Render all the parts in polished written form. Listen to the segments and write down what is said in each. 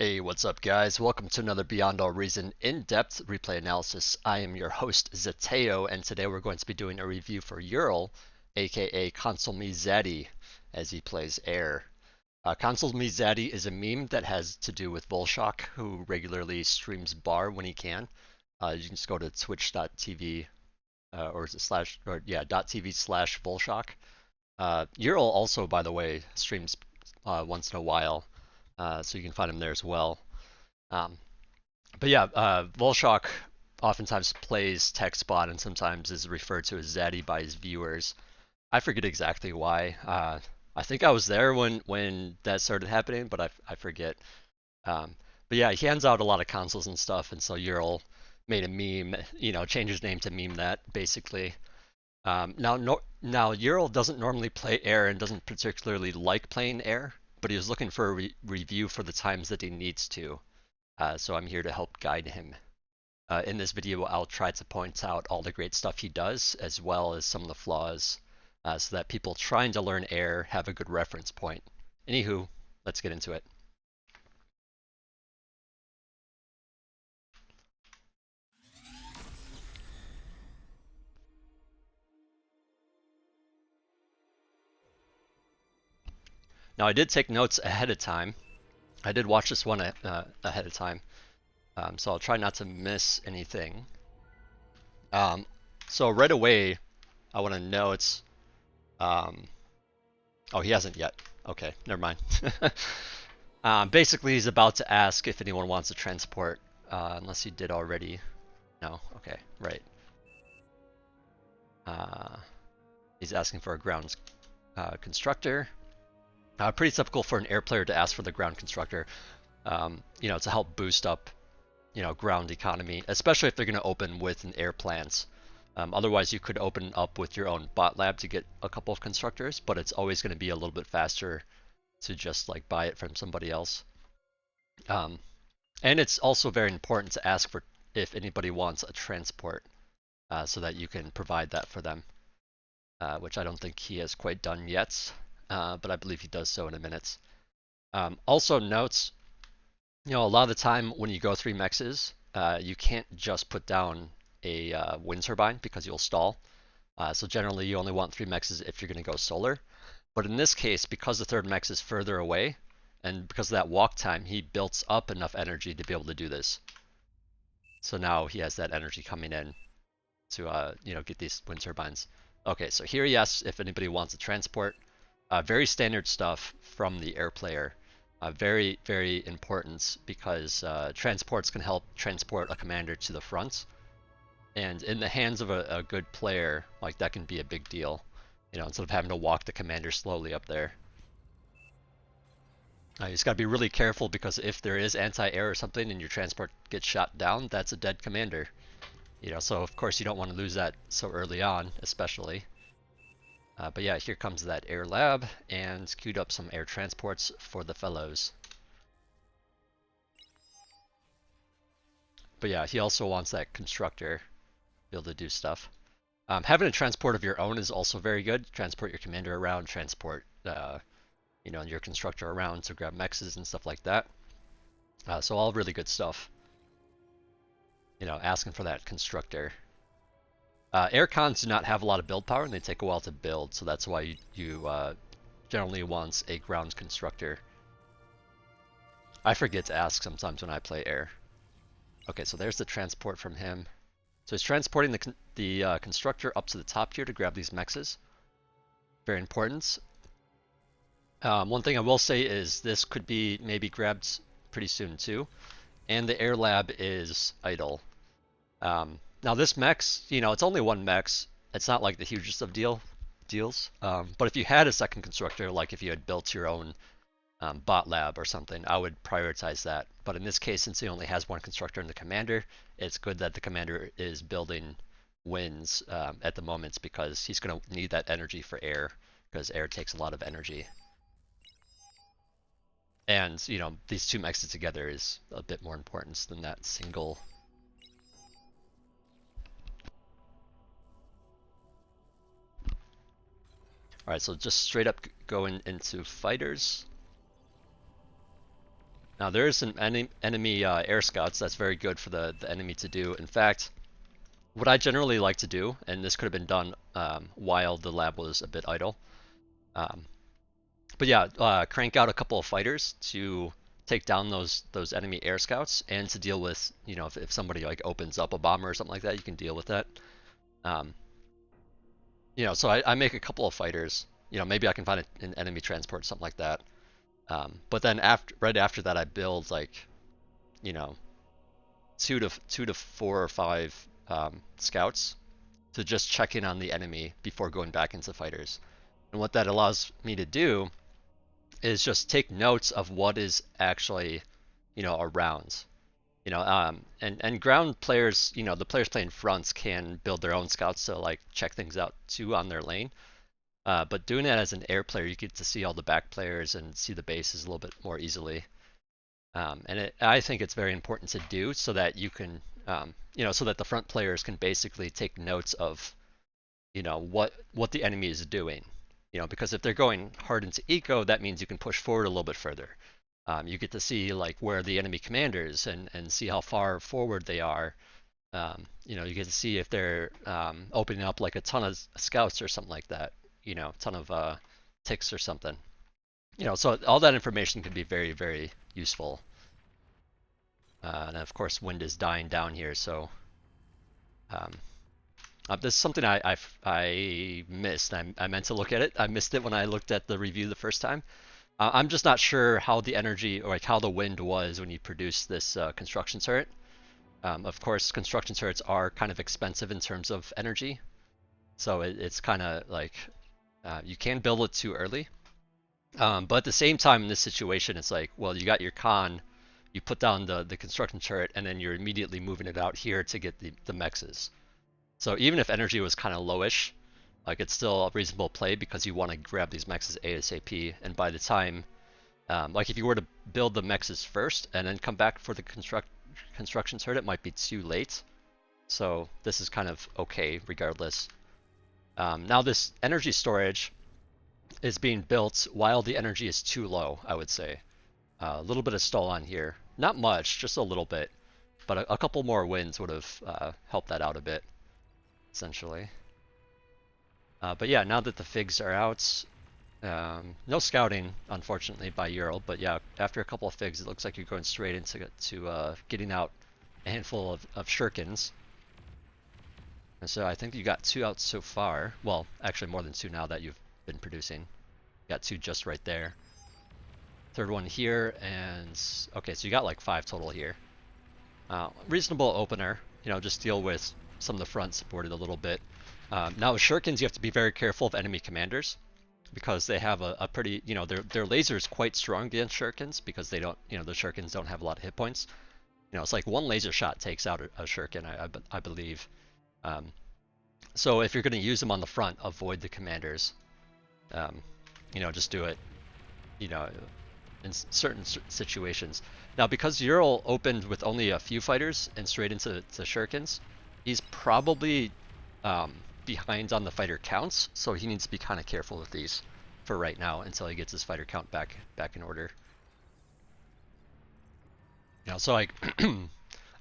Hey, what's up, guys? Welcome to another Beyond All Reason in-depth replay analysis. I am your host, Zateo, and today we're going to be doing a review for Eural, aka Console Me Zaddy, as he plays Air. Console Me Zaddy is a meme that has to do with Volshock, who regularly streams bar when he can. You can just go to twitch.tv, or is it slash, or yeah, .tv/Volshock. Eural also, by the way, streams once in a while, so you can find him there as well. Um, but yeah, Volshock oftentimes plays text bot and sometimes is referred to as Zaddy by his viewers. I forget exactly why. I think I was there when that started happening, but I forget. Um, but yeah, he hands out a lot of consoles and stuff, and so Ural made a meme, changed his name to meme that basically. Now Ural doesn't normally play Air and doesn't particularly like playing Air, but he was looking for a review for the times that he needs to. So I'm here to help guide him. In this video, I'll try to point out all the great stuff he does, as well as some of the flaws, so that people trying to learn Air have a good reference point. Anywho, let's get into it. Now, I did take notes ahead of time. I did watch this one ahead of time, so I'll try not to miss anything. Um, so right away, I want to note. Um, oh, he hasn't yet. Okay, never mind. Basically, he's about to ask if anyone wants to transport, unless he did already. No, okay, right. Uh, he's asking for a ground constructor. Pretty typical for an air player to ask for the ground constructor, to help boost up, ground economy, especially if they're going to open with an air plant. Otherwise, you could open up with your own bot lab to get a couple of constructors, but it's always going to be a little bit faster to just like buy it from somebody else. And it's also very important to ask for if anybody wants a transport, so that you can provide that for them, which I don't think he has quite done yet, but I believe he does so in a minute. Also notes, a lot of the time when you go 3 mexes, you can't just put down a wind turbine because you'll stall. So generally you only want 3 mexes if you're going to go solar. But in this case, because the third mex is further away, and because of that walk time, he builds up enough energy to be able to do this. So now he has that energy coming in to get these wind turbines. Okay, so here he asks if anybody wants a transport. Very standard stuff from the air player. Very, very important because transports can help transport a commander to the front. And in the hands of a good player, like that can be a big deal. Instead of having to walk the commander slowly up there. You just got to be really careful because if there is anti-air or something and your transport gets shot down, that's a dead commander. So of course you don't want to lose that so early on, especially. But yeah, here comes that air lab, and queued up some air transports for the fellows. But yeah, he also wants that constructor to be able to do stuff. Having a transport of your own is also very good. Transport your commander around, transport your constructor around to grab mexes and stuff like that. So all really good stuff. Asking for that constructor. Air cons do not have a lot of build power, and they take a while to build, so that's why you generally want a ground constructor. I forget to ask sometimes when I play air. Okay, so there's the transport from him. So he's transporting the constructor up to the top here to grab these mexes. Very important. One thing I will say is this could be maybe grabbed pretty soon too. And the air lab is idle. Now this mex, it's only 1 mex. It's not like the hugest of deals. But if you had a second constructor, like if you had built your own bot lab or something, I would prioritize that. But in this case, since he only has 1 constructor in the commander, it's good that the commander is building wins at the moment, because he's going to need that energy for air, because air takes a lot of energy. And, these 2 mexes together is a bit more important than that single. Alright, so just straight up going into fighters. Now there is some enemy air scouts. That's very good for the enemy to do. In fact, what I generally like to do, and this could have been done while the lab was a bit idle, um, but yeah, crank out a couple of fighters to take down those enemy air scouts and to deal with, you know, if somebody like opens up a bomber or something like that, you can deal with that. Um, you know, so I make a couple of fighters. You know, maybe I can find an enemy transport, something like that. But then right after that, I build like, you know, two to four or five scouts to just check in on the enemy before going back into fighters. And what that allows me to do is just take notes of what is actually, you know, around. You know, and ground players, you know, the players playing fronts can build their own scouts to like check things out too on their lane. But doing that as an air player, you get to see all the back players and see the bases a little bit more easily. I think it's very important to do so that you can, you know, so that the front players can basically take notes of, you know, what the enemy is doing. You know, because if they're going hard into eco, that means you can push forward a little bit further. You get to see like where the enemy commanders and see how far forward they are. You know, you get to see if they're opening up like a ton of scouts or something like that. You know, a ton of ticks or something. You know, so all that information can be very, very useful. And of course, wind is dying down here, so um, this is something I missed. I meant to look at it. I missed it when I looked at the review the first time. I'm just not sure how the energy or like how the wind was when you produced this construction turret. Of course, construction turrets are kind of expensive in terms of energy, so it's kind of like you can build it too early. But at the same time, in this situation, it's like, well, you got your con, you put down the construction turret, and then you're immediately moving it out here to get the mexes. So even if energy was kind of lowish, like it's still a reasonable play because you want to grab these mexes ASAP. And by the time, like if you were to build the mexes first and then come back for the construction turret, it might be too late. So this is kind of okay regardless. Now this energy storage is being built while the energy is too low, I would say. A little bit of stall on here. Not much, just a little bit. But a couple more wins would have helped that out a bit, essentially. But yeah, now that the figs are out, no scouting, unfortunately, by Eural. But yeah, after a couple of figs, it looks like you're going straight into getting out a handful of shurikens. And so I think you got 2 out so far. Well, actually more than 2 now that you've been producing. You got 2 just right there. Third one here, and okay, so you got like 5 total here. Reasonable opener, you know, just deal with some of the front supported a little bit. Now with shurikens, you have to be very careful of enemy commanders because they have a pretty, you know, their laser is quite strong against shurikens because they don't, you know, the shurikens don't have a lot of hit points. You know, it's like one laser shot takes out a shuriken, I believe. So if you're going to use them on the front, avoid the commanders. You know, just do it, you know, in certain situations. Now, because Eural opened with only a few fighters and straight into shurikens, he's probably behind on the fighter counts, so he needs to be kind of careful with these for right now until he gets his fighter count back in order. You know, so like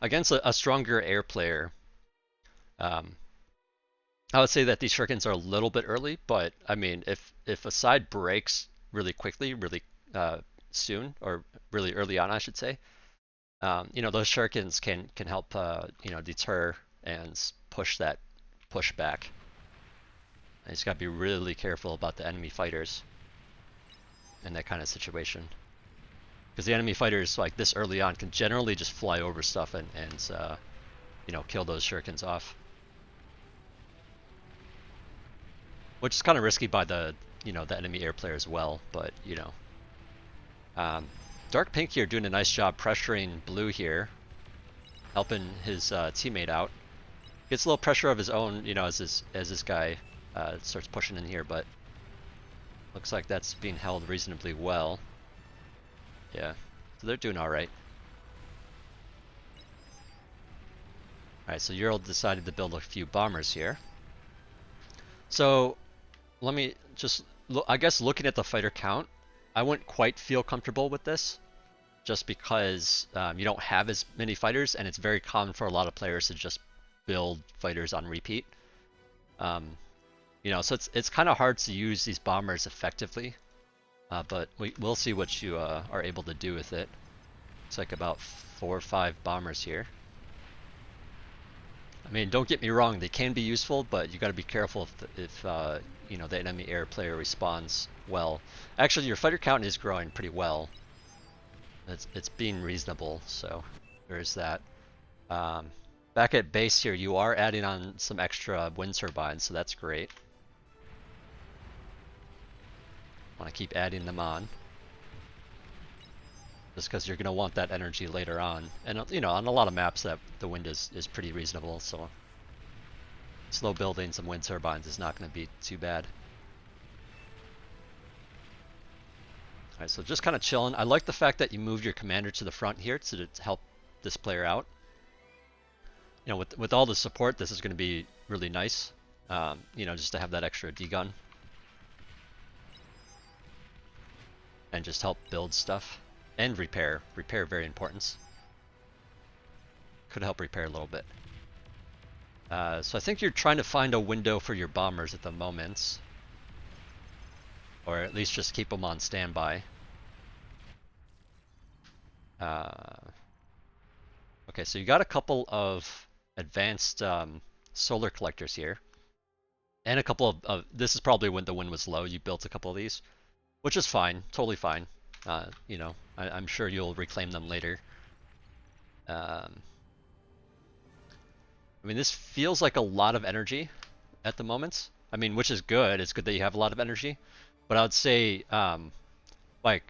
against a stronger air player, I would say that these shurikens are a little bit early, but I mean, if a side breaks really quickly, really soon, or really early on, I should say, you know, those shurikens can help you know, deter and push back. And you just gotta be really careful about the enemy fighters in that kind of situation. Because the enemy fighters, like this early on, can generally just fly over stuff and you know, kill those shurikens off. Which is kind of risky by the, you know, the enemy air player as well, but you know. Dark Pink here doing a nice job pressuring Blue here, helping his teammate out. Gets a little pressure of his own, you know, as this guy starts pushing in here, but looks like that's being held reasonably well. Yeah, so they're doing all right. All right, so Eural decided to build a few bombers here. So let me just look, I guess looking at the fighter count, I wouldn't quite feel comfortable with this, just because you don't have as many fighters, and it's very common for a lot of players to just build fighters on repeat. You know, so it's kind of hard to use these bombers effectively, but we'll see what you are able to do with it. It's like about 4 or 5 bombers here. I mean, don't get me wrong, they can be useful, but you got to be careful if you know, the enemy air player responds well. Actually, your fighter count is growing pretty well. It's being reasonable, so there's that. Back at base here, you are adding on some extra wind turbines, so that's great. Want to keep adding them on, just because you're going to want that energy later on. And you know, on a lot of maps that the wind is pretty reasonable, so slow building some wind turbines is not going to be too bad. Alright, so just kind of chilling. I like the fact that you moved your commander to the front here to help this player out. You know, with all the support, this is going to be really nice. You know, just to have that extra D-gun. And just help build stuff. And repair. Repair, very important. Could help repair a little bit. So I think you're trying to find a window for your bombers at the moment. Or at least just keep them on standby. Okay, so you got a couple of advanced solar collectors here. And a couple of this is probably when the wind was low, you built a couple of these. Which is fine, totally fine. You know, I'm sure you'll reclaim them later. I mean, this feels like a lot of energy at the moment. I mean, which is good. It's good that you have a lot of energy. But I would say, like,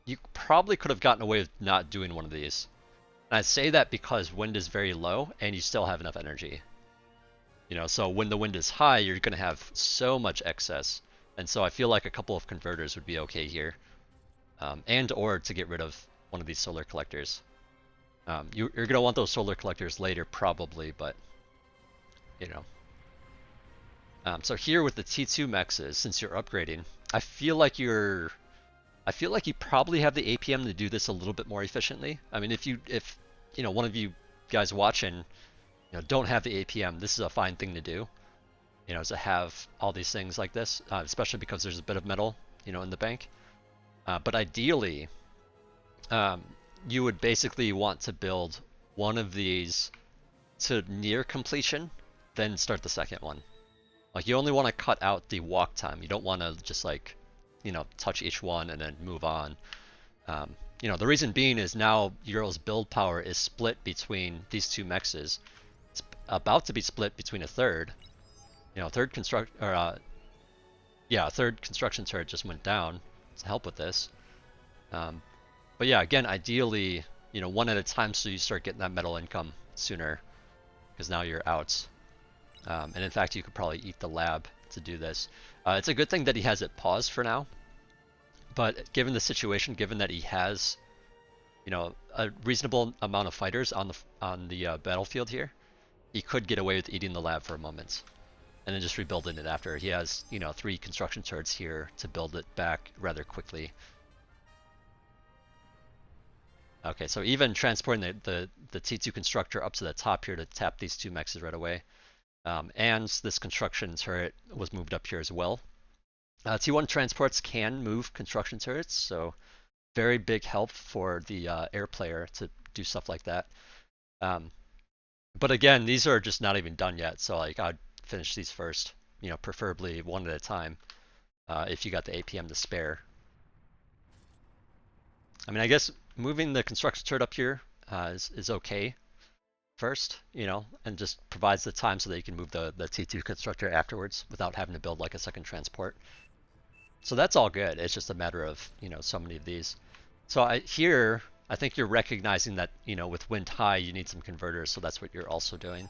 you probably could have gotten away with not doing one of these. And I say that because wind is very low and you still have enough energy. You know, so when the wind is high, you're going to have so much excess. And so I feel like a couple of converters would be okay here. And or to get rid of one of these solar collectors. You're going to want those solar collectors later probably, but, you know. So here with the T2 mexes, since you're upgrading, I feel like you probably have the APM to do this a little bit more efficiently. I mean, if you know, one of you guys watching, you know, don't have the APM, this is a fine thing to do. You know, to have all these things like this, especially because there's a bit of metal, you know, in the bank. But ideally, you would basically want to build one of these to near completion, then start the second one. Like, you only want to cut out the walk time. You don't want to just, like, you know, touch each one and then move on. You know, the reason being is now Eural's build power is split between these two mexes. It's about to be split between a third. You know, third construction turret just went down to help with this. But yeah, again, ideally, you know, one at a time so you start getting that metal income sooner, because now you're out. And in fact, you could probably eat the lab to do this. It's a good thing that he has it paused for now. But given the situation, given that he has, you know, a reasonable amount of fighters on the battlefield here, he could get away with eating the lab for a moment. And then just rebuilding it after. He has, you know, 3 construction turrets here to build it back rather quickly. Okay, so even transporting the T2 constructor up to the top here to tap these 2 mexes right away. And this construction turret was moved up here as well. T1 transports can move construction turrets, so very big help for the air player to do stuff like that. But again, these are just not even done yet, so like I'd finish these first, you know, preferably one at a time, if you got the APM to spare. I mean, I guess moving the construction turret up here is okay first, you know, and just provides the time so that you can move the T2 constructor afterwards without having to build like a second transport. So that's all good. It's just a matter of, you know, so many of these. So I think you're recognizing that, you know, with wind high, you need some converters, so that's what you're also doing.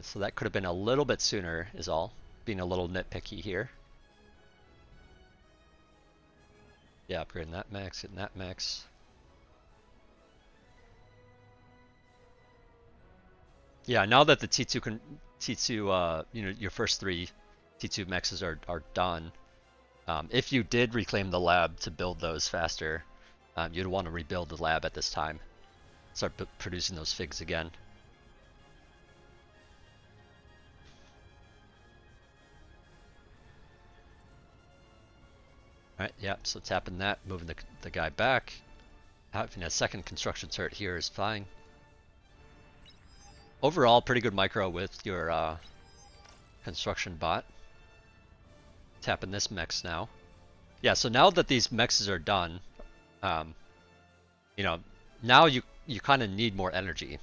So that could have been a little bit sooner is all, being a little nitpicky here. Yeah, upgrading that max, getting that max. Yeah, now that the T2, you know, your first 3 T2 mexes are done, if you did reclaim the lab to build those faster, you'd want to rebuild the lab at this time. Start producing those figs again. Alright, yeah, so tapping that, moving the guy back. Having a second construction turret here is fine. Overall, pretty good micro with your construction bot. Tapping this mex now. Yeah, so now that these mexes are done, you know, now you kind of need more energy.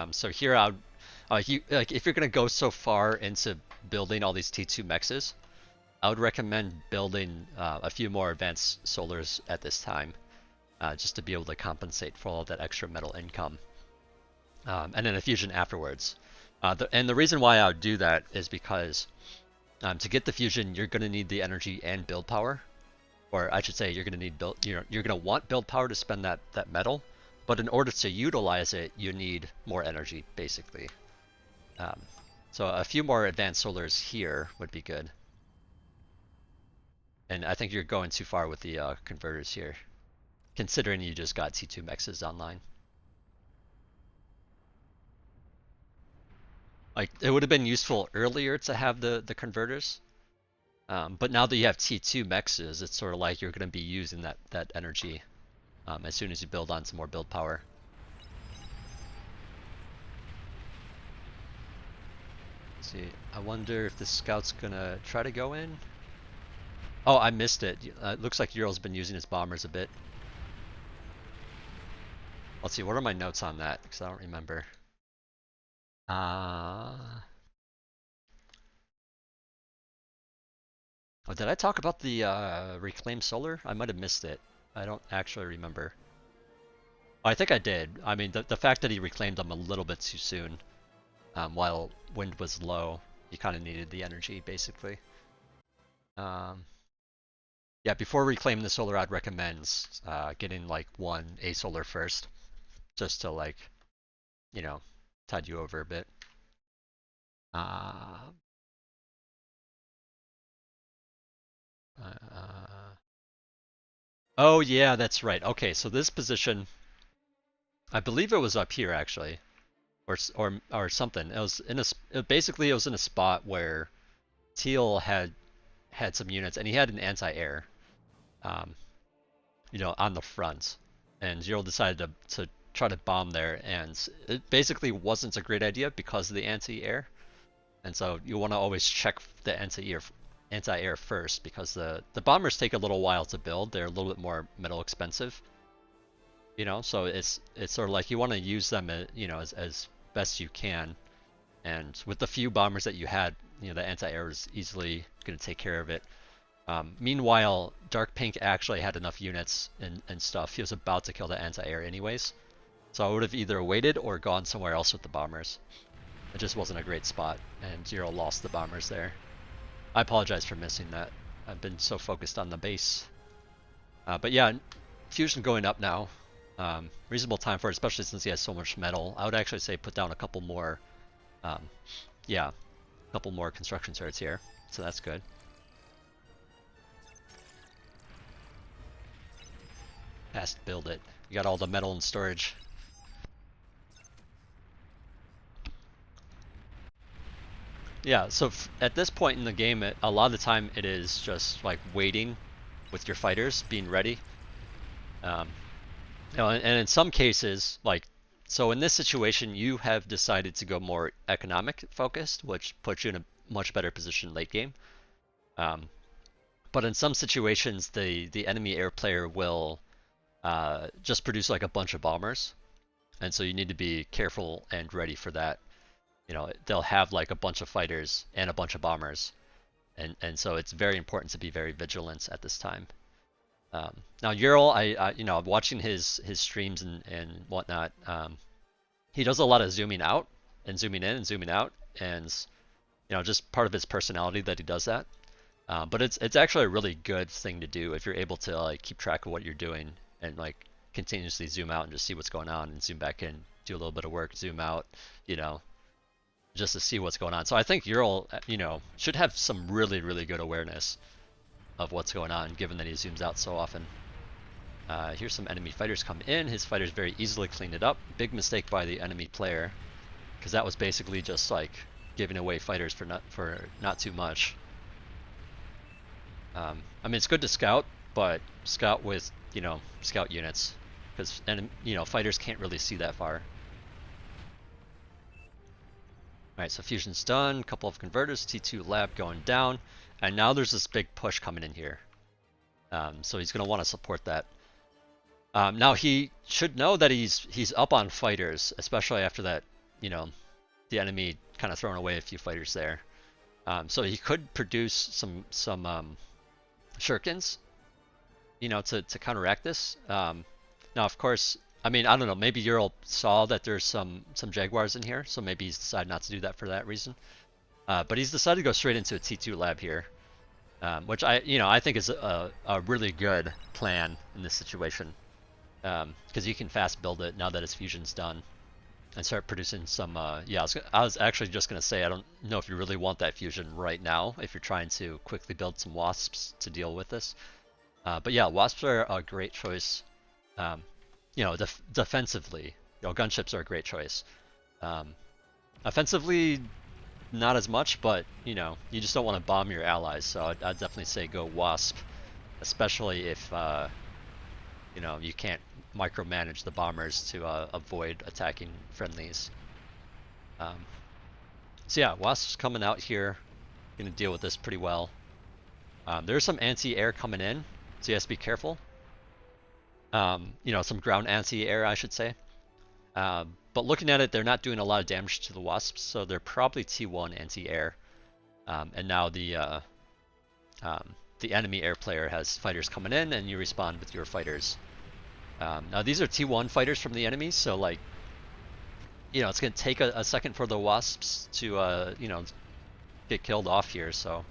So here I would, if you're gonna go so far into building all these T2 mexes, I would recommend building a few more advanced solars at this time, just to be able to compensate for all that extra metal income. And then a fusion afterwards. And the reason why I would do that is because to get the fusion, you're going to need the energy and build power. Or I should say, you're going to need you're going to want build power to spend that metal. But in order to utilize it, you need more energy, basically. So a few more advanced solars here would be good. And I think you're going too far with the converters here, considering you just got T2 mexes online. Like, it would have been useful earlier to have the converters, but now that you have T2 mexes, it's sort of like you're going to be using that energy as soon as you build on some more build power. Let's see, I wonder if the scout's going to try to go in. Oh, I missed it. It looks like Eural's been using his bombers a bit. Let's see, what are my notes on that? Because I don't remember. Oh, did I talk about the reclaimed solar? I might have missed it. I don't actually remember. Oh, I think I did. I mean, the fact that he reclaimed them a little bit too soon, while wind was low, he kind of needed the energy, basically. Yeah, before reclaiming the solar, I'd recommend getting like one A solar first, just to like, you know, tide you over a bit. Oh yeah, that's right. Okay, so this position, I believe it was up here actually, or something. It was in basically it was in a spot where Teal had some units, and he had an anti-air, you know, on the front, and Zero decided to try to bomb there, and it basically wasn't a great idea because of the anti-air, and so you want to always check the anti-air first, because the bombers take a little while to build. They're a little bit more metal expensive, you know, so it's sort of like you want to use them, you know, as best you can, and with the few bombers that you had, you know, the anti-air is easily going to take care of it. Meanwhile, Dark Pink actually had enough units and stuff. He was about to kill the anti-air anyways, so I would have either waited or gone somewhere else with the bombers. It just wasn't a great spot, and Zero lost the bombers there. I apologize for missing that. I've been so focused on the base. But yeah, fusion going up now. Reasonable time for it, especially since he has so much metal. I would actually say put down a couple more, yeah, a couple more construction turrets here. So that's good. Fast build it. You got all the metal in storage. Yeah, so at this point in the game, a lot of the time it is just like waiting with your fighters, being ready. You know, and in some cases, like, so in this situation, you have decided to go more economic focused, which puts you in a much better position late game. But in some situations, the enemy air player will just produce like a bunch of bombers, and so you need to be careful and ready for that. You know, they'll have like a bunch of fighters and a bunch of bombers, and so it's very important to be very vigilant at this time. Now Eural, I you know, watching his streams and whatnot, he does a lot of zooming out and zooming in and zooming out, and you know, just part of his personality that he does that. But it's actually a really good thing to do if you're able to like keep track of what you're doing and like continuously zoom out and just see what's going on and zoom back in, do a little bit of work, zoom out, you know, just to see what's going on. So I think Eural, you know, should have some really good awareness of what's going on, given that he zooms out so often. Here's some enemy fighters come in. His fighters very easily clean it up. Big mistake by the enemy player, because that was basically just like giving away fighters for not too much. I mean, it's good to scout, but scout with scout units, because fighters can't really see that far. Alright, so fusion's done, couple of converters, T2 lab going down, and now there's this big push coming in here. So he's going to want to support that. Now he should know that he's up on fighters, especially after that, the enemy kind of throwing away a few fighters there. So he could produce some shurikens, to counteract this. Now, of course, I mean, I don't know, maybe Eural saw that there's some Jaguars in here, so maybe he's decided not to do that for that reason. But he's decided to go straight into a T2 lab here, which I think is a really good plan in this situation, because you can fast build it now that his fusion's done, and start producing some. Yeah, I was actually just gonna say I don't know if you really want that fusion right now if you're trying to quickly build some wasps to deal with this. But yeah, wasps are a great choice. Defensively, gunships are a great choice. Offensively, not as much, but you just don't want to bomb your allies. So I'd definitely say go wasp, especially if you can't micromanage the bombers to avoid attacking friendlies. So yeah, wasps coming out here, gonna deal with this pretty well. There's some anti-air coming in, so you have to be careful. Some ground anti-air, I should say. But looking at it, they're not doing a lot of damage to the wasps, so they're probably T1 anti-air. And now the enemy air player has fighters coming in, and you respond with your fighters. Now these are T1 fighters from the enemy, so like, it's gonna take a second for the wasps to get killed off here. So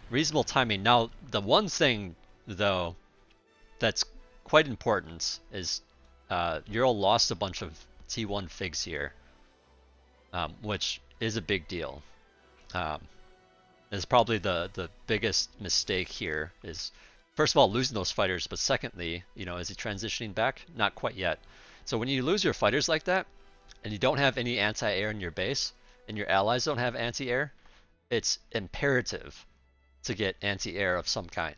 reasonable timing. Now the one thing though that's quite important is Eural lost a bunch of T1 figs here, which is a big deal. It's probably the biggest mistake here is, first of all, losing those fighters, but secondly, is he transitioning back? Not quite yet. So when you lose your fighters like that, and you don't have any anti-air in your base, and your allies don't have anti-air, it's imperative to get anti-air of some kind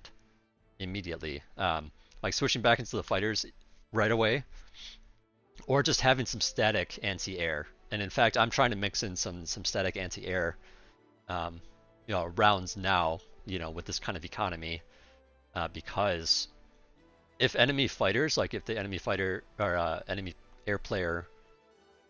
immediately. Like switching back into the fighters right away, or just having some static anti-air. And in fact, I'm trying to mix in some static anti-air rounds now, with this kind of economy, because if enemy fighters, like if the enemy fighter or enemy air player,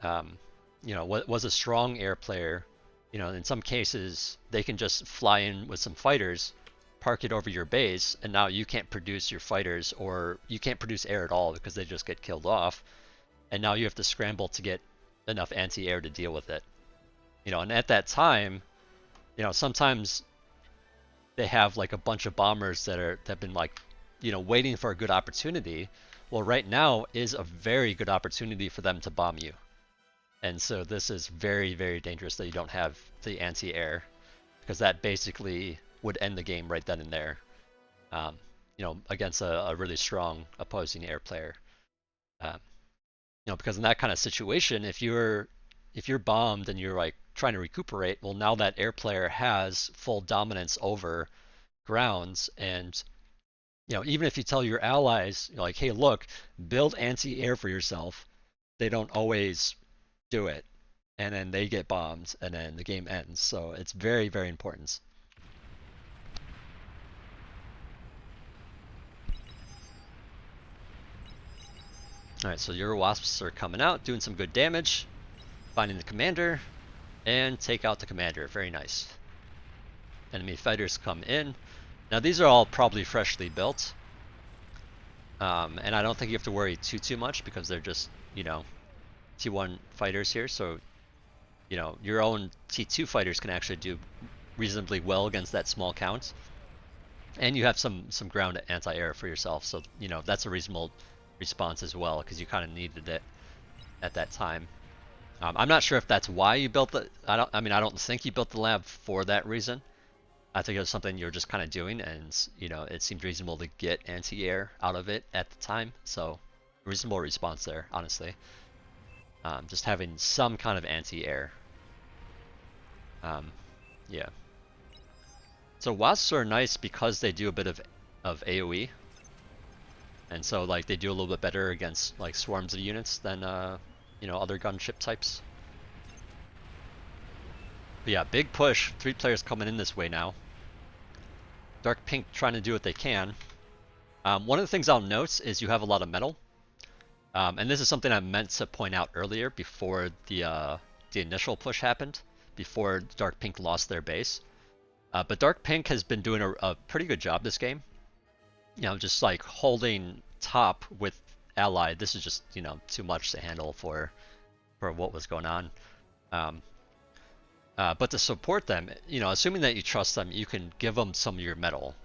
was a strong air player, in some cases they can just fly in with some fighters, park it over your base, and now you can't produce your fighters, or you can't produce air at all because they just get killed off, and now you have to scramble to get enough anti-air to deal with it. And at that time, sometimes they have like a bunch of bombers that have been like, waiting for a good opportunity. Well, right now is a very good opportunity for them to bomb you. And so this is very, very dangerous that you don't have the anti-air, because that basically would end the game right then and there, against a really strong opposing air player. Because in that kind of situation, if you're bombed and you're like trying to recuperate, well, now that air player has full dominance over grounds, and even if you tell your allies, like, hey, look, build anti-air for yourself, they don't always do it, and then they get bombed, and then the game ends. So it's very, very important. Alright, so your wasps are coming out, doing some good damage, finding the commander, and take out the commander. Very nice. Enemy fighters come in. Now these are all probably freshly built, and I don't think you have to worry too much, because they're just, T1 fighters here, so your own T2 fighters can actually do reasonably well against that small count, and you have some ground anti-air for yourself, so that's a reasonable response as well, because you kind of needed it at that time. I'm not sure if that's why you built the. I don't think you built the lab for that reason. I think it was something you were just kind of doing, and you know, it seemed reasonable to get anti-air out of it at the time. So, reasonable response there, honestly. Just having some kind of anti-air. Yeah. So wasps are nice because they do a bit of AOE, and so like they do a little bit better against like swarms of units than you know, other gunship types. But yeah, big push. 3 players coming in this way now. Dark Pink trying to do what they can. One of the things I'll note is you have a lot of metal. And this is something I meant to point out earlier before the initial push happened, before Dark Pink lost their base. But Dark Pink has been doing a pretty good job this game. You know, just like holding top with Allied. This is just, you know, too much to handle for what was going on. But to support them, you know, assuming that you trust them, you can give them some of your metal.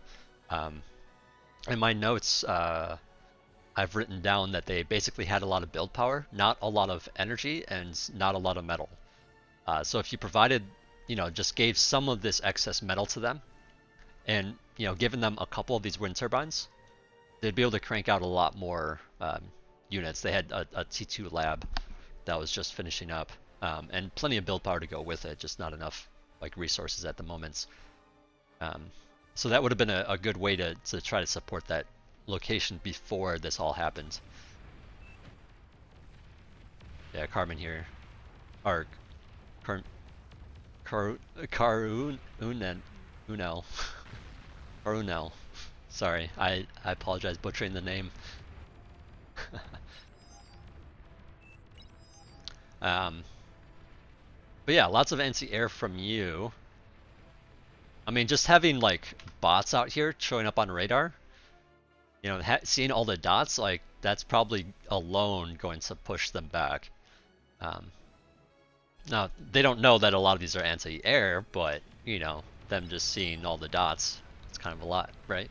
In my notes, I've written down that they basically had a lot of build power, not a lot of energy, and not a lot of metal. So if you provided, you know, just gave some of this excess metal to them, and, you know, given them a couple of these wind turbines, they'd be able to crank out a lot more units. They had a T2 lab that was just finishing up, and plenty of build power to go with it, just not enough like resources at the moment. So that would have been a good way to try to support that location before this all happened. Yeah, Carmen here. Or Unel. Or Unel. Sorry, I apologize butchering the name. But yeah, lots of anti-air from you. I mean, just having like bots out here showing up on radar, you know, seeing all the dots, like that's probably alone going to push them back. Now, they don't know that a lot of these are anti-air, but, you know, them just seeing all the dots, it's kind of a lot, right?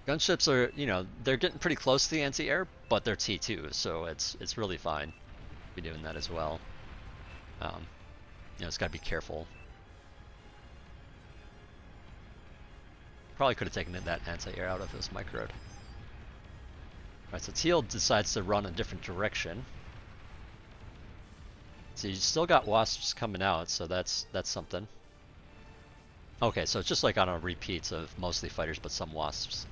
Gunships are, you know, they're getting pretty close to the anti-air, but they're T2, so it's really fine to be doing that as well. You know, it's gotta be careful. Probably could have taken that anti-air out if it was microed. Alright, so Teal decides to run a different direction. So you still got wasps coming out, so that's something. Okay, so it's just like on a repeat of mostly fighters, but some wasps.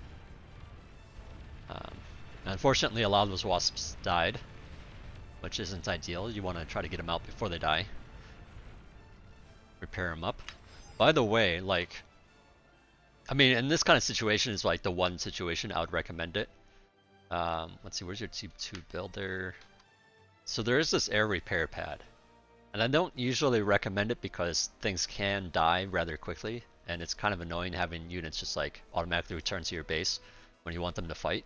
Unfortunately, a lot of those wasps died, which isn't ideal. You want to try to get them out before they die. Repair them up. By the way, like, I mean, in this kind of situation is like the one situation I would recommend it. Let's see, where's your Tube 2 builder? So there is this air repair pad. And I don't usually recommend it because things can die rather quickly, and it's kind of annoying having units just like automatically return to your base when you want them to fight.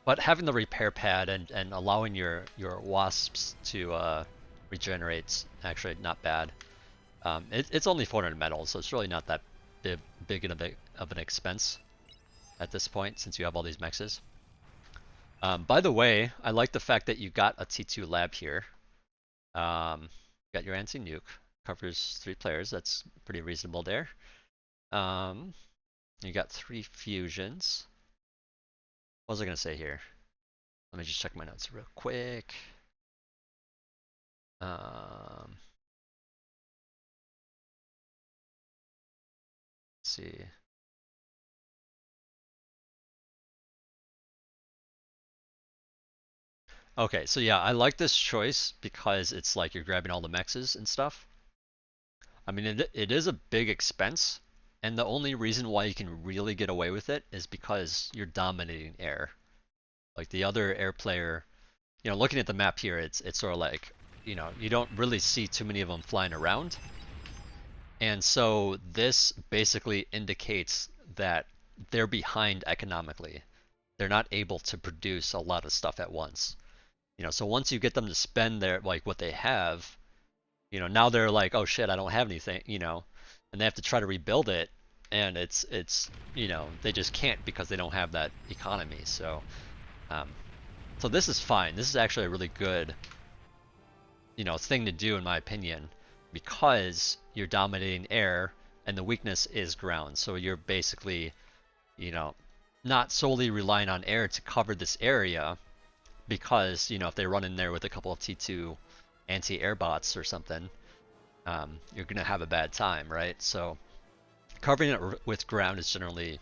But having the repair pad and allowing your wasps to regenerate, actually not bad. It's only 400 metal, so it's really not that big of an expense at this point, since you have all these mexes. By the way, I like the fact that you got a T2 lab here. Got your anti-nuke, covers 3 players, that's pretty reasonable there. You got 3 fusions. What was I gonna say here? Let me just check my notes real quick. Let's see. Okay, so yeah, I like this choice because it's like you're grabbing all the mexes and stuff. I mean, it is a big expense, and the only reason why you can really get away with it is because you're dominating air. Like the other air player, you know, looking at the map here, it's sort of like, you know, you don't really see too many of them flying around. And so this basically indicates that they're behind economically. They're not able to produce a lot of stuff at once. You know, so once you get them to spend their, like, what they have, you know, now they're like, oh shit, I don't have anything, you know, and they have to try to rebuild it, and it's you know, they just can't because they don't have that economy. So so this is fine. This is actually a really good thing to do in my opinion, because you're dominating air and the weakness is ground. So you're basically, you know, not solely relying on air to cover this area, because if they run in there with a couple of T2 anti-air bots or something, you're gonna have a bad time, right? So covering it with ground is generally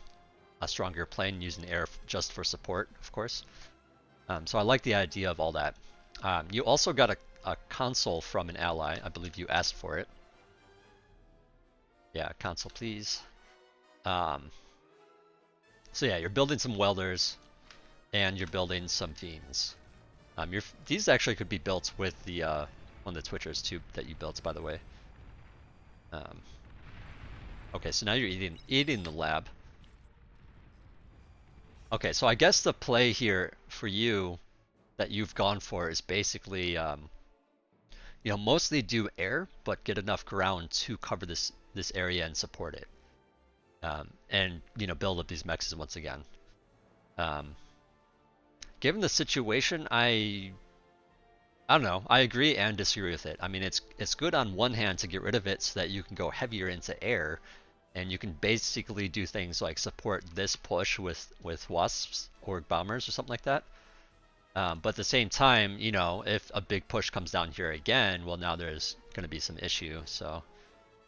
a stronger play, and using air just for support, of course. So I like the idea of all that. You also got a console from an ally. I believe you asked for it. Yeah, console, please. So yeah, you're building some welders, and you're building some fiends. These actually could be built with the one of the Twitchers too that you built, by the way. Okay, so now you're eating the lab. Okay, so I guess the play here for you that you've gone for is basically, mostly do air, but get enough ground to cover this area and support it, and build up these mexes once again. Given the situation, I don't know. I agree and disagree with it. I mean, it's good on one hand to get rid of it so that you can go heavier into air, and you can basically do things like support this push with wasps or bombers or something like that. But at the same time, if a big push comes down here again, well, now there's going to be some issue. So,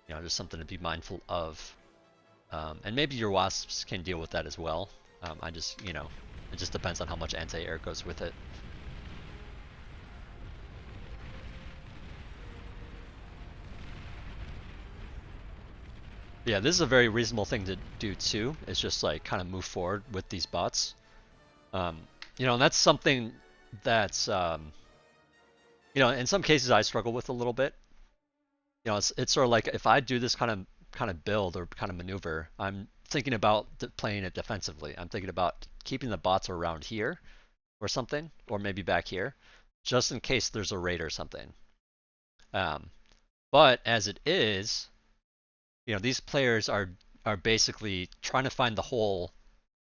there's something to be mindful of. And maybe your wasps can deal with that as well. It just depends on how much anti-air goes with it. Yeah, this is a very reasonable thing to do too. Is just like kind of move forward with these bots. And that's something that's in some cases I struggle with a little bit. It's sort of like if I do this kind of build or kind of maneuver, I'm thinking about playing it defensively. I'm thinking about keeping the bots around here or something, or maybe back here, just in case there's a raid or something. But as it is, these players are basically trying to find the hole,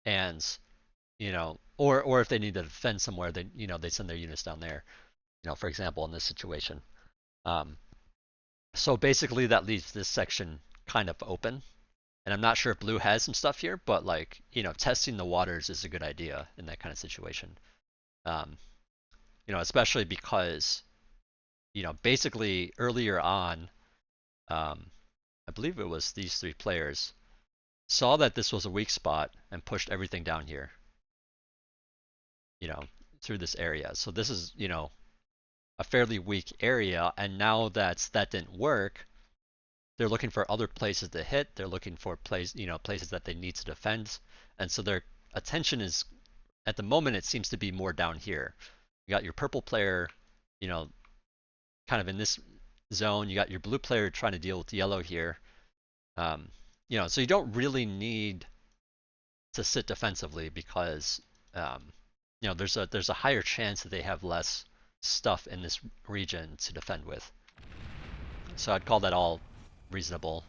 and or if they need to defend somewhere, they send their units down there. For example, in this situation. So basically that leaves this section kind of open. And I'm not sure if blue has some stuff here, but testing the waters is a good idea in that kind of situation. Especially because, basically earlier on, I believe it was these three players saw that this was a weak spot and pushed everything down here, through this area. So this is, a fairly weak area, and now that didn't work, they're looking for other places to hit. They're looking for places that they need to defend, and so their attention is, at the moment, it seems to be more down here. You got your purple player, kind of in this zone. You got your blue player trying to deal with yellow here. So you don't really need to sit defensively because, there's a higher chance that they have less stuff in this region to defend with. So I'd call that all reasonable.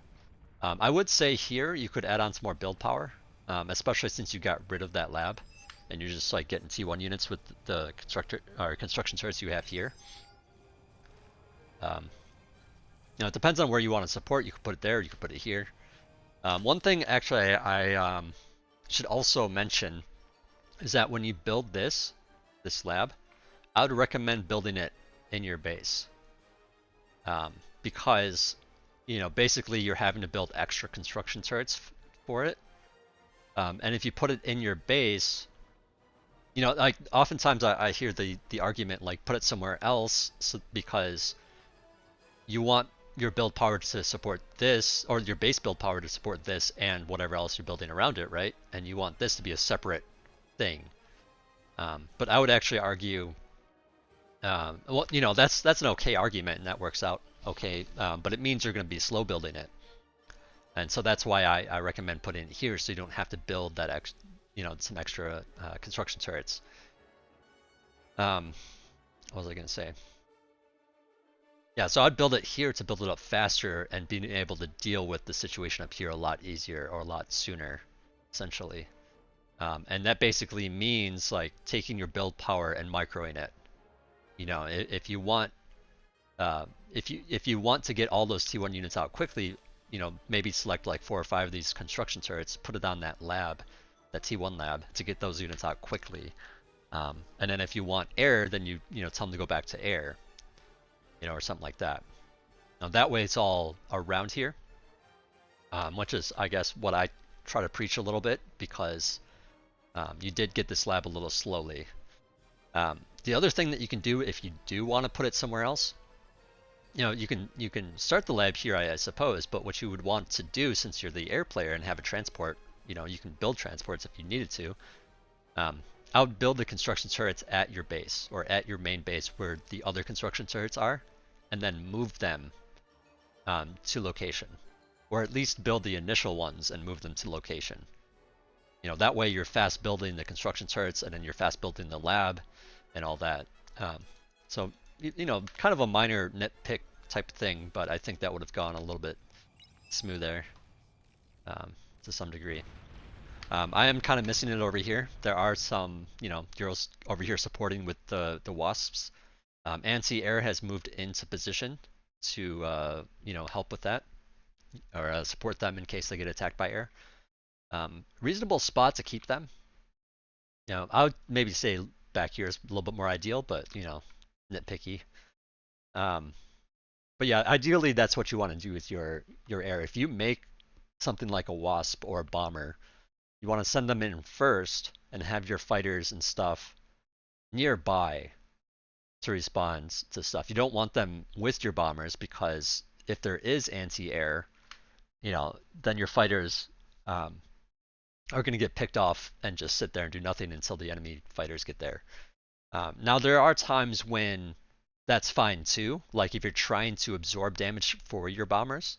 I would say here you could add on some more build power, especially since you got rid of that lab and you're just like getting T1 units with the construction turrets you have here. It depends on where you want to support. You could put it there, you could put it here. One thing actually I should also mention is that when you build this lab, I would recommend building it in your base, because basically you're having to build extra construction turrets for it, and if you put it in your base, like oftentimes I hear the argument like put it somewhere else, because you want your build power to support this, or your base build power to support this and whatever else you're building around it, right? And you want this to be a separate thing. But I would actually argue, well, that's an okay argument, and that works out okay, but it means you're going to be slow building it. And so that's why I recommend putting it here, so you don't have to build that some extra construction turrets. What was I going to say? Yeah, so I'd build it here to build it up faster and being able to deal with the situation up here a lot easier or a lot sooner, essentially. And that basically means like taking your build power and microing it. If you want If you want to get all those T1 units out quickly, maybe select like 4 or 5 of these construction turrets, put it on that lab, that T1 lab, to get those units out quickly. And then if you want air, then you tell them to go back to air, or something like that. Now that way it's all around here, which is I guess what I try to preach a little bit, because you did get this lab a little slowly. The other thing that you can do if you do want to put it somewhere else, you can start the lab here, I suppose, but what you would want to do, since you're the air player and have a transport, you can build transports if you needed to. I would build the construction turrets at your base, or at your main base where the other construction turrets are, and then move them to location, or at least build the initial ones and move them to location. That way you're fast building the construction turrets, and then you're fast building the lab and all that. So kind of a minor nitpick type thing, but I think that would have gone a little bit smoother to some degree. I am kind of missing it over here. There are some, Eurals over here supporting with the wasps. Anti-air has moved into position to, help with that, or support them in case they get attacked by air. Reasonable spot to keep them. I would maybe say back here is a little bit more ideal, but nitpicky. But yeah, ideally that's what you want to do with your air. If you make something like a wasp or a bomber, you want to send them in first and have your fighters and stuff nearby to respond to stuff. You don't want them with your bombers, because if there is anti-air, then your fighters are going to get picked off and just sit there and do nothing until the enemy fighters get there. Now there are times when that's fine too, like if you're trying to absorb damage for your bombers.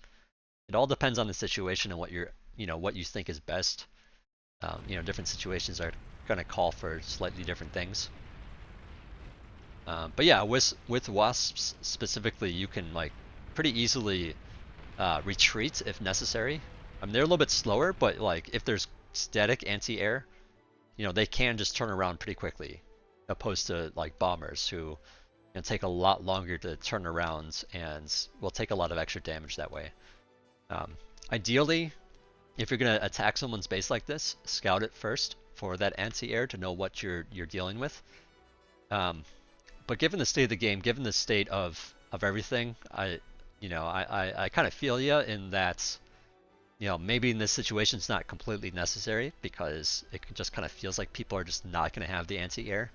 It all depends on the situation and what what you think is best. Different situations are going to call for slightly different things. But yeah, with wasps specifically, you can like pretty easily retreat if necessary. I mean, they're a little bit slower, but like if there's static anti-air, they can just turn around pretty quickly, opposed to like bombers who take a lot longer to turn around and will take a lot of extra damage that way. Ideally, if you're going to attack someone's base like this, scout it first for that anti-air to know what you're dealing with. But given the state of the game, given the state of everything, I kind of feel you in that, maybe in this situation it's not completely necessary, because it just kind of feels like people are just not going to have the anti-air.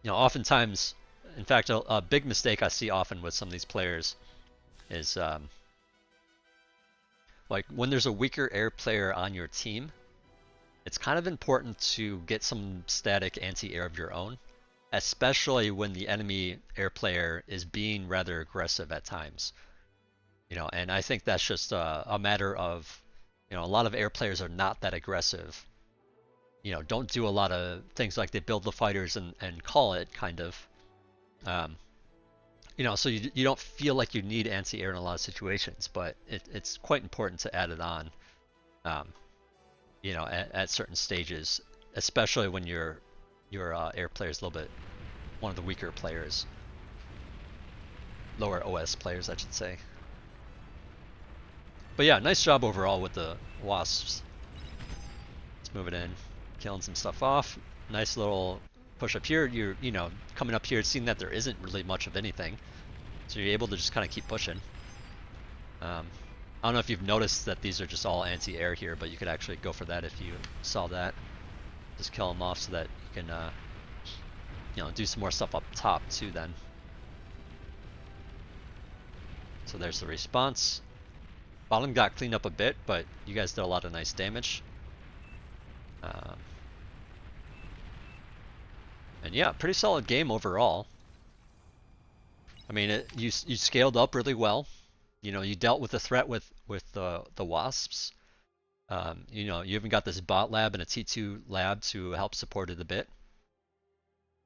Oftentimes, in fact, a big mistake I see often with some of these players is like when there's a weaker air player on your team, it's kind of important to get some static anti-air of your own, especially when the enemy air player is being rather aggressive at times. And I think that's just a matter of, a lot of air players are not that aggressive. Don't do a lot of things like they build the fighters and call it, kind of. So you don't feel like you need anti-air in a lot of situations, but it's quite important to add it on, at certain stages, especially when your air player is a little bit one of the weaker players, lower OS players, I should say. But yeah, nice job overall with the wasps. Let's move it in, killing some stuff off. Nice little push up here. You're coming up here, seeing that there isn't really much of anything, so you're able to just kind of keep pushing. I don't know if you've noticed that these are just all anti-air here, but you could actually go for that if you saw that. Just kill them off so that you can do some more stuff up top too then. So there's the response. Bottom got cleaned up a bit, but you guys did a lot of nice damage. And yeah, pretty solid game overall. I mean, you scaled up really well. You dealt with the threat with the wasps. You even got this bot lab and a T2 lab to help support it a bit.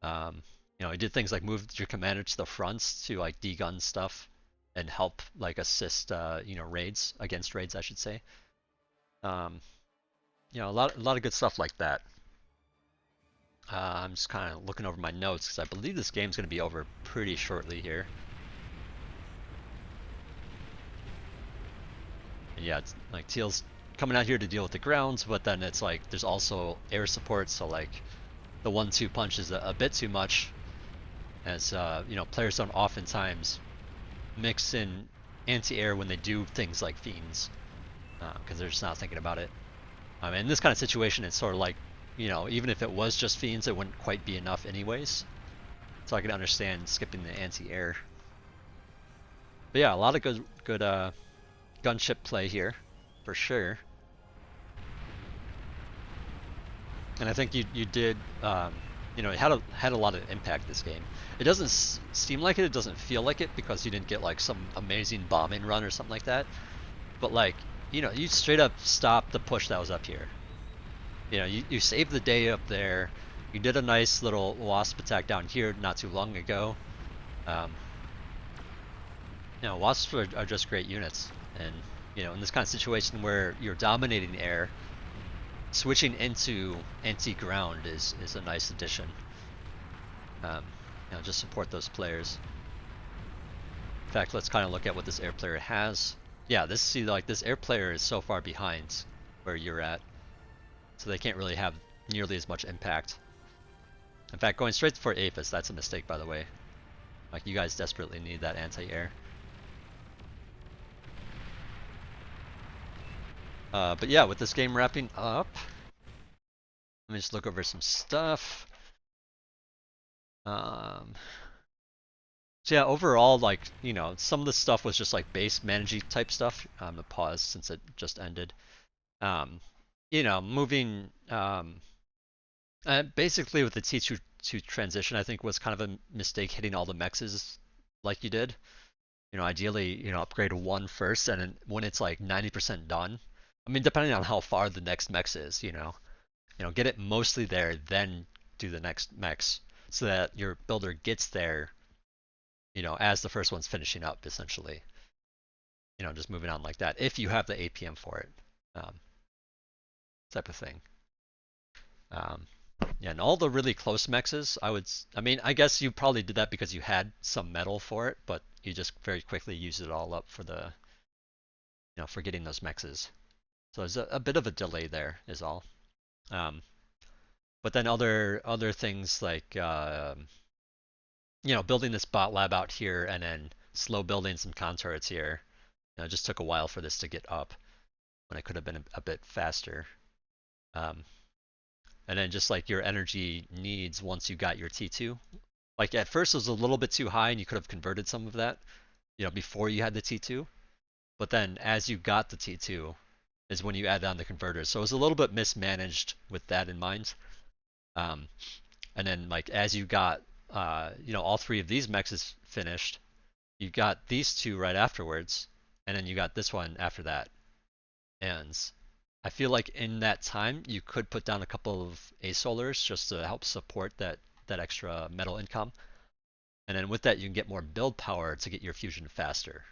You did things like move your commander to the fronts to like degun stuff and help like assist raids, against raids, I should say. A lot of good stuff like that. I'm just kind of looking over my notes because I believe this game's going to be over pretty shortly here. And yeah, it's like Teal's coming out here to deal with the grounds, but then it's like there's also air support, so like the 1-2 punch is a bit too much, as you know, players don't oftentimes mix in anti-air when they do things like fiends, because they're just not thinking about it. In this kind of situation, it's sort of like, you know, even if it was just fiends, it wouldn't quite be enough anyways. So I can understand skipping the anti-air. But yeah, a lot of good gunship play here, for sure. And I think you did, you know, it had a lot of impact this game. It doesn't seem like it doesn't feel like it because you didn't get like some amazing bombing run or something like that. But like, you know, you straight up stopped the push that was up here. You know, you saved the day up there. You did a nice little wasp attack down here not too long ago. Um, you know, wasps are just great units, and you know, in this kind of situation where you're dominating air, switching into anti-ground is a nice addition. You know, just support those players. In fact, let's kind of look at what this air player has. Yeah, this air player is so far behind where you're at, so they can't really have nearly as much impact. In fact, going straight for Aphis, that's a mistake, by the way. Like, you guys desperately need that anti-air. But yeah, with this game wrapping up, let me just look over some stuff. So yeah, overall, like, you know, some of the stuff was just like base managing type stuff. I'm gonna pause since it just ended. Um, you know, moving basically with the T2 to transition, I think was kind of a mistake hitting all the mexes like you did. You know, ideally, you know, upgrade one first, and then when it's like 90% done, I mean, depending on how far the next mex is, you know, get it mostly there, then do the next mex, so that your builder gets there, you know, as the first one's finishing up, essentially. You know, just moving on like that, if you have the APM for it, um, type of thing. Um, yeah, and all the really close mexes, I mean, I guess you probably did that because you had some metal for it, but you just very quickly used it all up for the, you know, for getting those mexes. So there's a bit of a delay there, is all. Um, but then other things like, you know, building this bot lab out here and then slow building some con turrets here. You know, it just took a while for this to get up when it could have been a bit faster. Um, and then just like your energy needs once you got your T2. Like at first it was a little bit too high and you could have converted some of that, you know, before you had the T2. But then as you got the T2 is when you add on the converters. So it was a little bit mismanaged with that in mind. Um, and then like as you got, you know, all three of these mexes finished, you got these two right afterwards, and then you got this one after that. And I feel like in that time you could put down a couple of A-Solars just to help support that extra metal income. And then with that you can get more build power to get your fusion faster.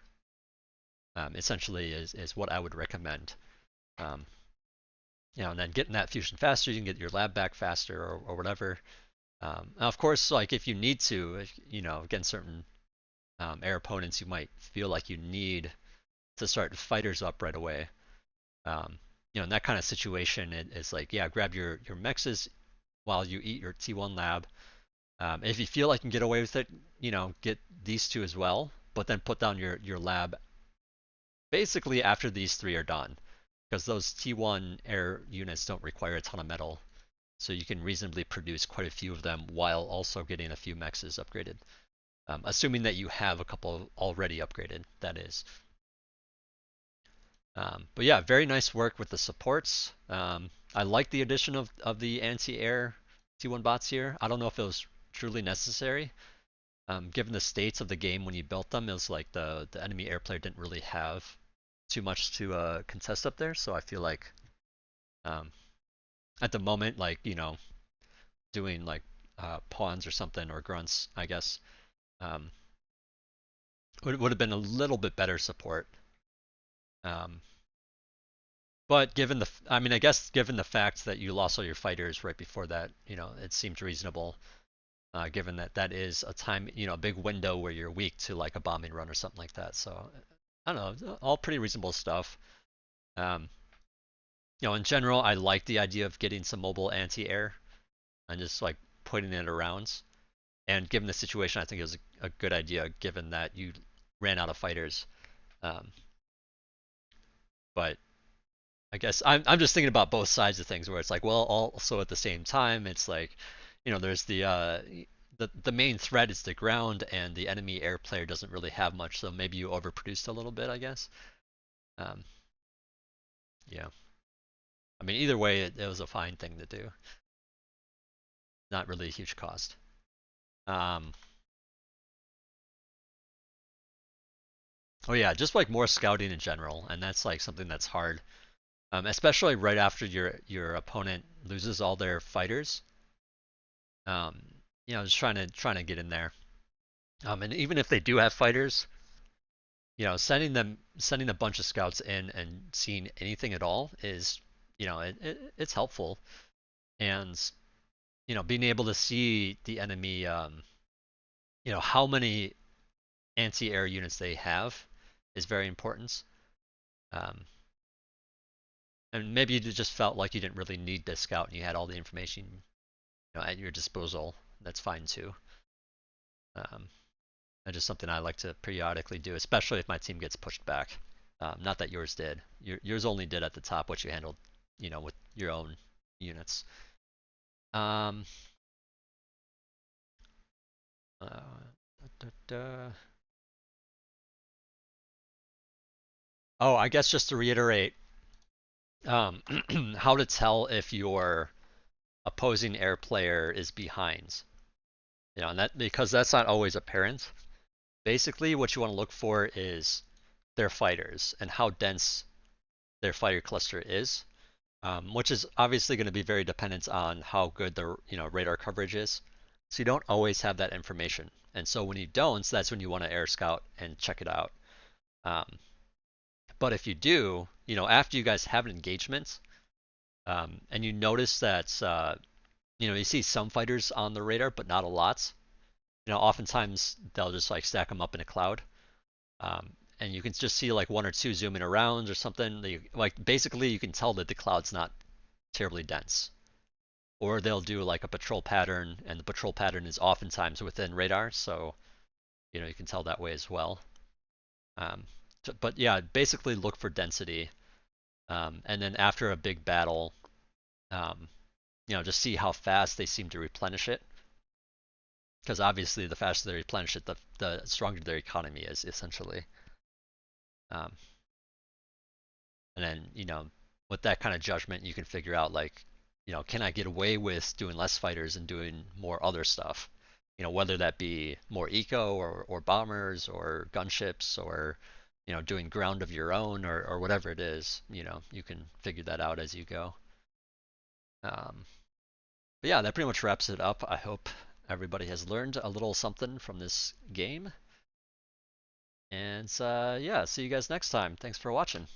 Essentially is what I would recommend. Um, you know, and then getting that fusion faster, you can get your lab back faster or whatever. Now of course, like if you need to, you know, against certain air opponents, you might feel like you need to start fighters up right away. You know, in that kind of situation, it's like, yeah, grab your mexes while you eat your T1 lab. If you feel like you can get away with it, you know, get these two as well, but then put down your lab basically after these three are done, because those T1 air units don't require a ton of metal, so you can reasonably produce quite a few of them while also getting a few mexes upgraded. Assuming that you have a couple already upgraded, that is. But yeah, very nice work with the supports. I like the addition of the anti-air T1 bots here. I don't know if it was truly necessary. Given the states of the game when you built them, it was like the enemy air player didn't really have too much to contest up there. So I feel like um, at the moment, like, you know, doing like pawns or something or grunts, I guess, um, would have been a little bit better support. Um, But I mean, I guess given the fact that you lost all your fighters right before that, it seems reasonable, given that that is a time, a big window where you're weak to like a bombing run or something like that. So I don't know, all pretty reasonable stuff. Um, in general, I like the idea of getting some mobile anti-air and just like putting it around. And given the situation, I think it was a good idea given that you ran out of fighters. Um, but I guess I'm just thinking about both sides of things where it's like, well, also at the same time, it's like, there's the main threat is the ground, and the enemy air player doesn't really have much, so maybe you overproduced a little bit, I guess. Um, yeah. I mean, either way, it was a fine thing to do. Not really a huge cost. Um, oh yeah, just like more scouting in general, and that's like something that's hard, especially right after your opponent loses all their fighters. Um, just trying to get in there. And even if they do have fighters, sending a bunch of scouts in and seeing anything at all is, it's helpful. And being able to see the enemy, how many anti-air units they have is very important. Um, and maybe you just felt like you didn't really need to scout and you had all the information, at your disposal. That's fine too. Um, that's just something I like to periodically do, especially if my team gets pushed back. Not that yours did. Yours only did at the top what you handled, with your own units. Um, da, da, da. Oh, I guess just to reiterate, um, how to tell if your opposing air player is behind. And that because that's not always apparent. Basically, what you want to look for is their fighters and how dense their fighter cluster is, which is obviously going to be very dependent on how good the radar coverage is. So you don't always have that information, and so when you don't, that's when you want to air scout and check it out. Um, but if you do, after you guys have an engagement, and you notice that you see some fighters on the radar, but not a lot. Oftentimes they'll just like stack them up in a cloud, and you can just see like one or two zooming around or something. Like basically, you can tell that the cloud's not terribly dense. Or they'll do like a patrol pattern, and the patrol pattern is oftentimes within radar, so you can tell that way as well. Um, but yeah, basically look for density, and then after a big battle, um, just see how fast they seem to replenish it. Because obviously, the faster they replenish it, the stronger their economy is essentially. Um, and then with that kind of judgment, you can figure out like, can I get away with doing less fighters and doing more other stuff? Whether that be more eco or bombers or gunships or doing ground of your own or whatever it is. You can figure that out as you go. Um, but yeah, that pretty much wraps it up. I hope everybody has learned a little something from this game. And yeah, see you guys next time. Thanks for watching.